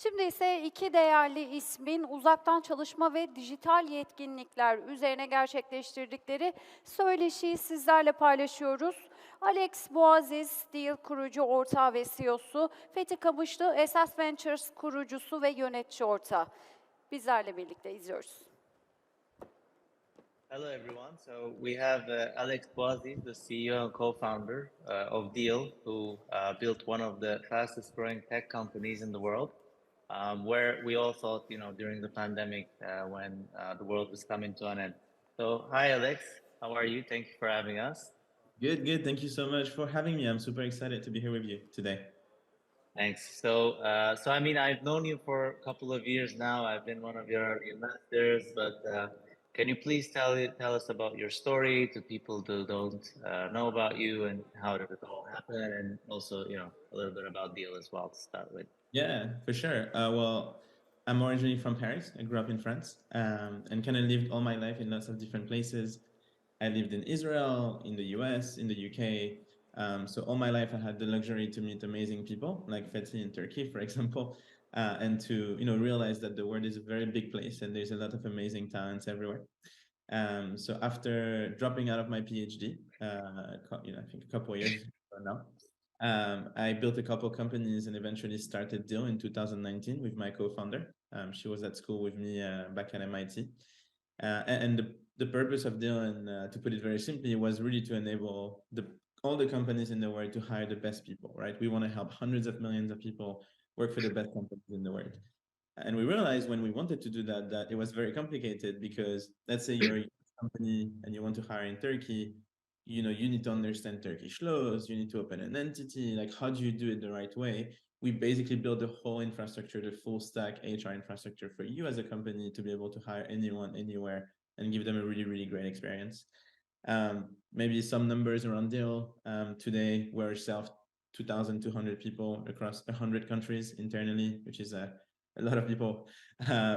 Şimdi ise iki değerli ismin uzaktan çalışma ve dijital yetkinlikler üzerine gerçekleştirdikleri söyleşiyi sizlerle paylaşıyoruz. Alex Bouaziz, Deel Kurucu, Ortağı ve CEO'su, Fethi Kamışlı, Esas Ventures Kurucusu ve Yönetici Ortağı. Bizlerle birlikte izliyoruz. Hello, everyone. So we have Alex Bouaziz, the CEO and co-founder of Deel, who built one of the fastest growing tech companies in the world, where we all thought, during the pandemic when the world was coming to an end. So hi, Alex. How are you? Thank you for having us. Good, good. Thank you so much for having me. I'm super excited to be here with you today. Thanks. So I mean, I've known you for a couple of years now. I've been one of your investors, but can you please tell us about your story to people who don't know about you and how did it all happen, and also a little bit about Deal as well to start with. Yeah, for sure. Well, I'm originally from Paris. I grew up in France and kind of lived all my life in lots of different places. I lived in Israel, in the US, in the UK. So all my life I had the luxury to meet amazing people like Fethi in Turkey, for example, and to realize that the world is a very big place and there's a lot of amazing talents everywhere. So after dropping out of my PhD, I think a couple of years ago now, I built a couple companies and eventually started Deel in 2019 with my co-founder. She was at school with me back at MIT. And the purpose of Deel, and to put it very simply, was really to enable all the companies in the world to hire the best people, right? We want to help hundreds of millions of people work for the best companies in the world. And we realized when we wanted to do that, that it was very complicated because let's say you're a company and you want to hire in Turkey, you need to understand Turkish laws, you need to open an entity. Like, how do you do it the right way? We basically build the whole infrastructure, the full stack HR infrastructure for you as a company to be able to hire anyone, anywhere, and give them a really, really great experience. Maybe some numbers around Deel. Today, we're 2,200 people across 100 countries internally, which is a lot of people.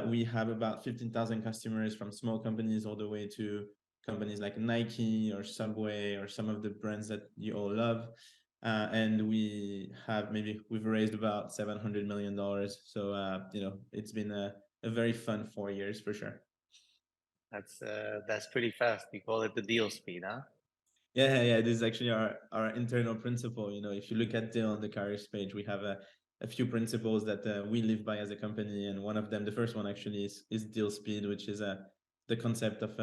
We have about 15,000 customers from small companies all the way to companies like Nike or Subway or some of the brands that you all love. And we've raised about $700 million. So, it's been a very fun 4 years for sure. That's pretty fast. You call it the Deal speed, huh? Yeah. This is actually our internal principle. If you look at Deel on the careers page, we have a few principles that we live by as a company, and one of them, the first one actually, is Deel speed, which is the concept of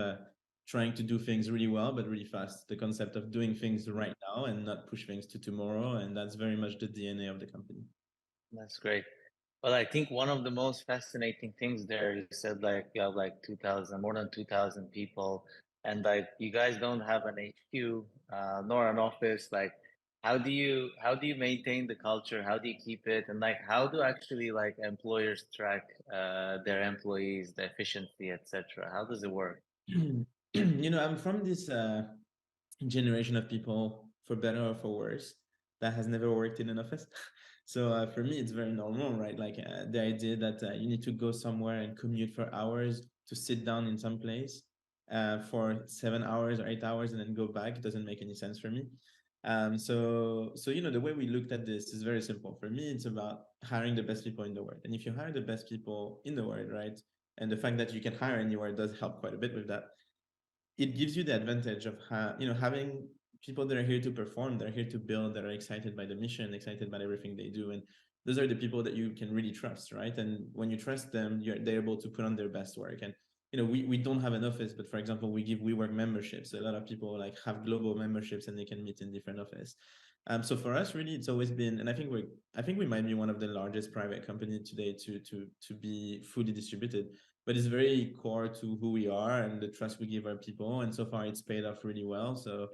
trying to do things really well but really fast. The concept of doing things right now and not push things to tomorrow, and that's very much the DNA of the company. That's great. Well, I think one of the most fascinating things there, you said like you have like more than 2,000 people, and like you guys don't have an HQ nor an office. Like, how do you maintain the culture? How do you keep it? And like, how do actually like employers track their employees, the efficiency, etc.? How does it work? I'm from this generation of people, for better or for worse, that has never worked in an office. So for me, it's very normal, right? Like the idea that you need to go somewhere and commute for hours to sit down in some place for 7 hours or 8 hours and then go back doesn't make any sense for me. So the way we looked at this is very simple. For me, it's about hiring the best people in the world. And if you hire the best people in the world, right, and the fact that you can hire anywhere does help quite a bit with that. It gives you the advantage of having people that are here to perform, that are here to build, that are excited by the mission, excited by everything they do, and those are the people that you can really trust, right? And when you trust them, they're able to put on their best work. And we don't have an office, but for example, we give WeWork memberships. A lot of people like have global memberships and they can meet in different offices. So for us, really, it's always been, and I think we might be one of the largest private company today to be fully distributed, but it's very core to who we are and the trust we give our people. And so far, it's paid off really well. So,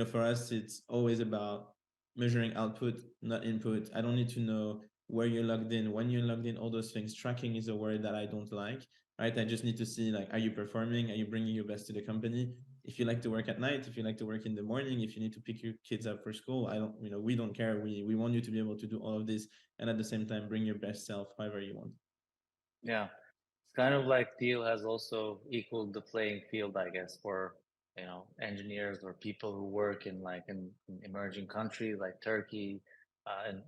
for us, it's always about measuring output, not input. I don't need to know where you're logged in, when you're logged in, all those things. Tracking is a word that I don't like, right? I just need to see, like, are you performing? Are you bringing your best to the company? If you like to work at night, if you like to work in the morning, if you need to pick your kids up for school, we don't care. We want you to be able to do all of this and at the same time bring your best self however you want. Yeah, it's kind of like Deel has also equaled the playing field, I guess, for engineers or people who work in emerging countries like Turkey and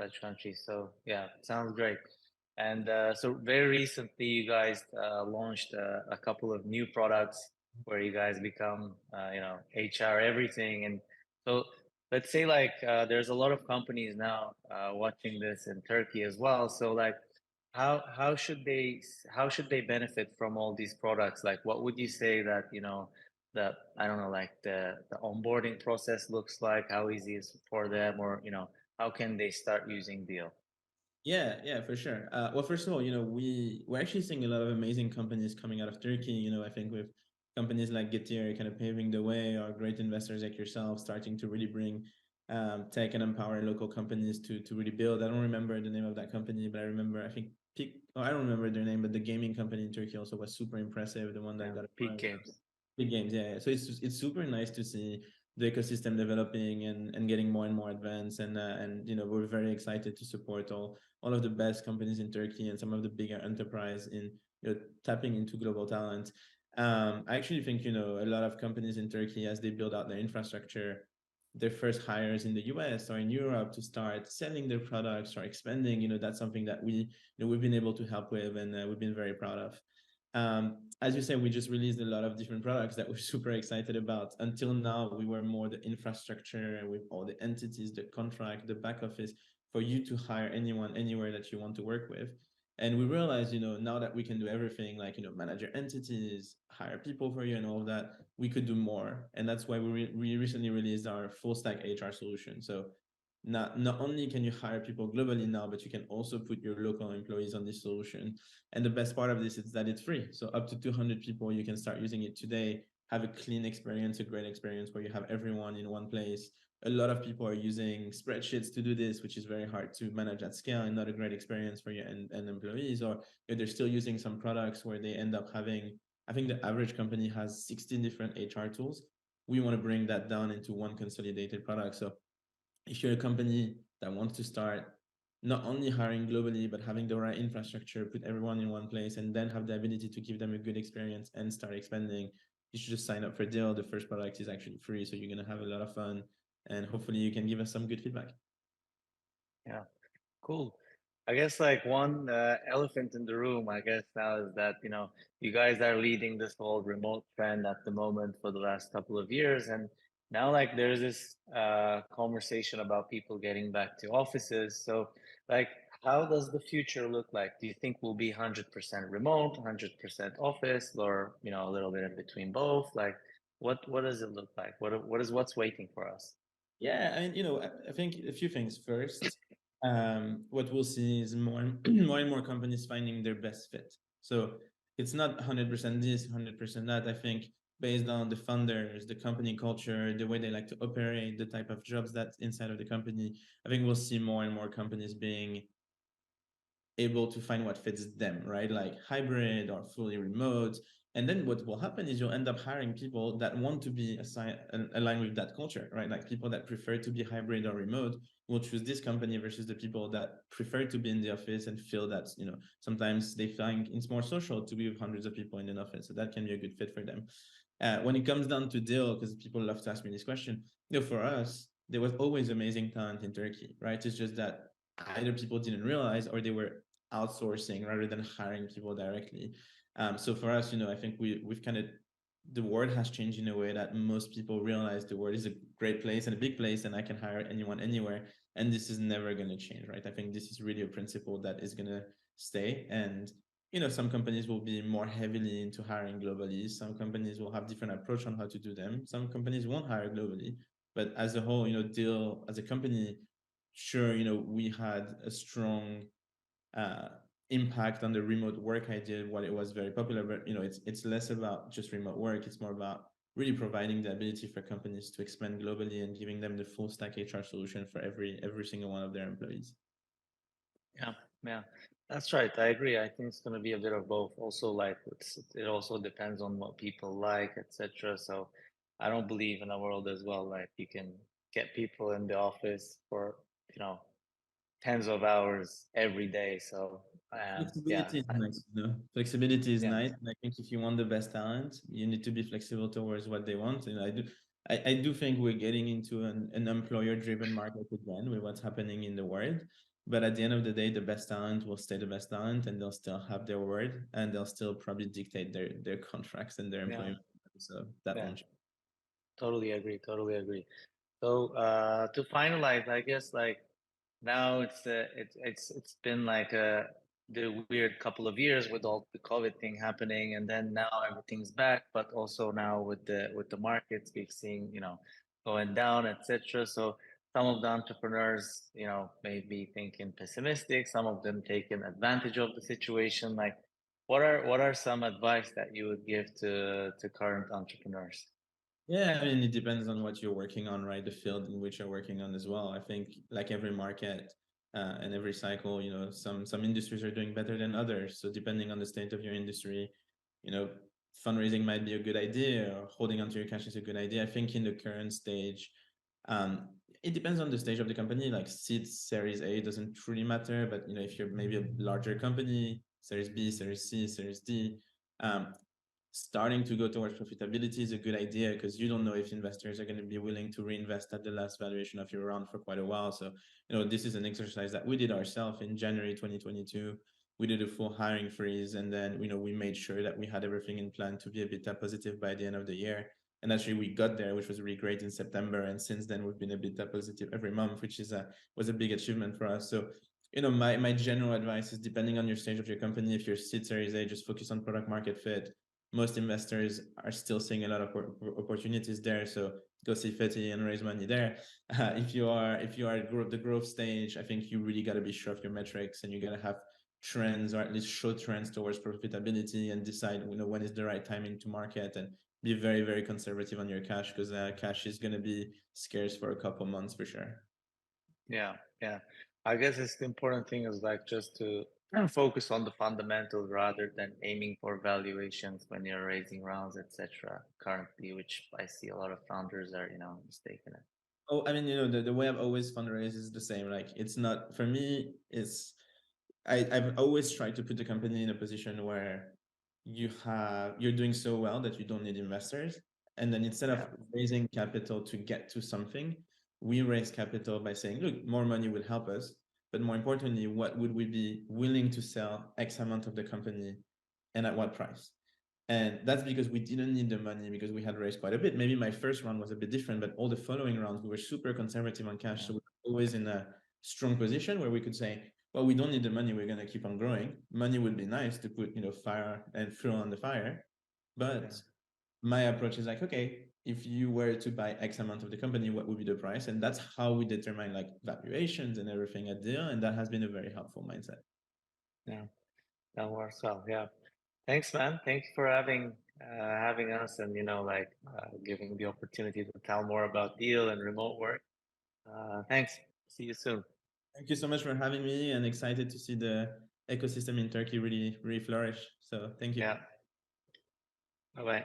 such countries. So yeah, it sounds great. And so very recently, you guys launched a couple of new products where you guys become, HR everything. And so let's say like there's a lot of companies now watching this in Turkey as well. So like, how should they benefit from all these products? Like, what would you say that that I don't know, like the onboarding process looks like? How easy is it for them, or how can they start using Deal? Yeah, for sure. Well, first of all, we're actually seeing a lot of amazing companies coming out of Turkey. I think with companies like Getir kind of paving the way, or great investors like yourself starting to really bring tech and empower local companies to really build. I don't remember the name of that company, but I remember I think I don't remember their name, but the gaming company in Turkey also was super impressive. The one that Yeah, got peak acquired. games. Big games, yeah. So it's super nice to see the ecosystem developing and getting more and more advanced, and we're very excited to support all of the best companies in Turkey and some of the bigger enterprise in tapping into global talent. I actually think a lot of companies in Turkey, as they build out their infrastructure, their first hires in the US or in Europe to start selling their products or expanding, that's something that we've been able to help with, and we've been very proud of. As you said, we just released a lot of different products that we're super excited about. Until now, we were more the infrastructure with all the entities, the contract, the back office for you to hire anyone, anywhere that you want to work with. And we realized, now that we can do everything, like, manage your entities, hire people for you and all of that, we could do more. And that's why we recently released our full stack HR solution. So not only can you hire people globally now, but you can also put your local employees on this solution. And the best part of this is that it's free. So up to 200 people, you can start using it today, have a clean experience, a great experience where you have everyone in one place. A lot of people are using spreadsheets to do this, which is very hard to manage at scale and not a great experience for you and employees. Or if they're still using some products where they end up having, I think the average company has 16 different HR tools. We want to bring that down into one consolidated product. So if you're a company that wants to start not only hiring globally, but having the right infrastructure, put everyone in one place, and then have the ability to give them a good experience and start expanding, you should just sign up for Deel. The first product is actually free, so you're going to have a lot of fun, and hopefully you can give us some good feedback. Yeah, cool. I guess like one elephant in the room, I guess now is that, you guys are leading this whole remote trend at the moment for the last couple of years. And now like there's this conversation about people getting back to offices. So like, how does the future look like? Do you think we'll be 100% remote, 100% office, or, a little bit in between both? Like, what does it look like? What's waiting for us? Yeah, I mean, I think a few things. First, what we'll see is more more and more companies finding their best fit. So it's not 100% this, 100% that. I think based on the founders, the company culture, the way they like to operate, the type of jobs that's inside of the company, I think we'll see more and more companies being able to find what fits them, right? Like hybrid or fully remote. And then what will happen is you'll end up hiring people that want to be aligned with that culture, right? Like people that prefer to be hybrid or remote will choose this company versus the people that prefer to be in the office and feel that, sometimes they find it's more social to be with hundreds of people in an office. So that can be a good fit for them. When it comes down to Deel, because people love to ask me this question, for us, there was always amazing talent in Turkey, right? It's just that either people didn't realize or they were outsourcing rather than hiring people directly. So for us, I think we've kind of, the world has changed in a way that most people realize the world is a great place and a big place, and I can hire anyone anywhere. And this is never going to change, right? I think this is really a principle that is going to stay. And some companies will be more heavily into hiring globally. Some companies will have different approach on how to do them. Some companies won't hire globally. But as a whole, Deel as a company, sure, we had a strong uh, impact on the remote work idea while it was very popular. But it's less about just remote work. It's more about really providing the ability for companies to expand globally and giving them the full stack HR solution for every single one of their employees. Yeah, that's right. I agree. I think it's going to be a bit of both. Also, like it also depends on what people like, etc. So I don't believe in a world as well like you can get people in the office for tens of hours every day. So yeah, Flexibility is nice, Flexibility is yeah, nice. And I think if you want the best talent, you need to be flexible towards what they want. And I do think we're getting into an employer-driven market again with what's happening in the world. But at the end of the day, the best talent will stay the best talent, and they'll still have their word, and they'll still probably dictate their contracts and their employment. So that won't change. Totally agree. Totally agree. So to finalize, I guess like now it's been like the weird couple of years with all the COVID thing happening, and then now everything's back, but also now with the markets we've seen, going down, etc. So some of the entrepreneurs, may be thinking pessimistic, some of them taking advantage of the situation. Like what are some advice that you would give to current entrepreneurs? Yeah, I mean, it depends on what you're working on, right? The field in which you're working on as well. I think like every market and every cycle, some industries are doing better than others. So depending on the state of your industry, fundraising might be a good idea, or holding onto your cash is a good idea. I think in the current stage, it depends on the stage of the company. Like seed, Series A doesn't truly matter, but if you're maybe a larger company, Series B, Series C, Series D, starting to go towards profitability is a good idea, because you don't know if investors are going to be willing to reinvest at the last valuation of your round for quite a while. So, this is an exercise that we did ourselves in January 2022. We did a full hiring freeze, and then, we made sure that we had everything in plan to be EBITDA positive by the end of the year. And actually we got there, which was really great in September. And since then we've been EBITDA positive every month, which was a big achievement for us. So, my general advice is, depending on your stage of your company, if you're seed, Series A, just focus on product market fit. Most investors are still seeing a lot of opportunities there, so go see Fethi and raise money there. If you are at the growth stage, I think you really got to be sure of your metrics, and you got to have trends, or at least show trends towards profitability, and decide when is the right timing to market, and be very, very conservative on your cash, because cash is going to be scarce for a couple months for sure. Yeah. I guess it's the important thing is like just to focus on the fundamentals rather than aiming for valuations when you're raising rounds, etc. Currently, which I see a lot of founders are, mistaken it. Oh, I mean, the way I've always fundraised is the same. Like, it's not, for me, I've always tried to put the company in a position where you're doing so well that you don't need investors. And then instead of raising capital to get to something, we raise capital by saying, look, more money will help us. But more importantly, what would we be willing to sell X amount of the company, and at what price? And that's because we didn't need the money, because we had raised quite a bit. Maybe my first round was a bit different, but all the following rounds, we were super conservative on cash. So we were always in a strong position where we could say, well, we don't need the money. We're going to keep on growing. Money would be nice to put, fire and fuel on the fire. But my approach is like, okay, if you were to buy X amount of the company, what would be the price? And that's how we determine like valuations and everything at Deel. And that has been a very helpful mindset. Yeah, that works well. Yeah. Thanks, man. Thanks for having us, and giving the opportunity to tell more about Deel and remote work. Thanks. See you soon. Thank you so much for having me, and excited to see the ecosystem in Turkey really, really flourish. So thank you. Yeah. Bye bye.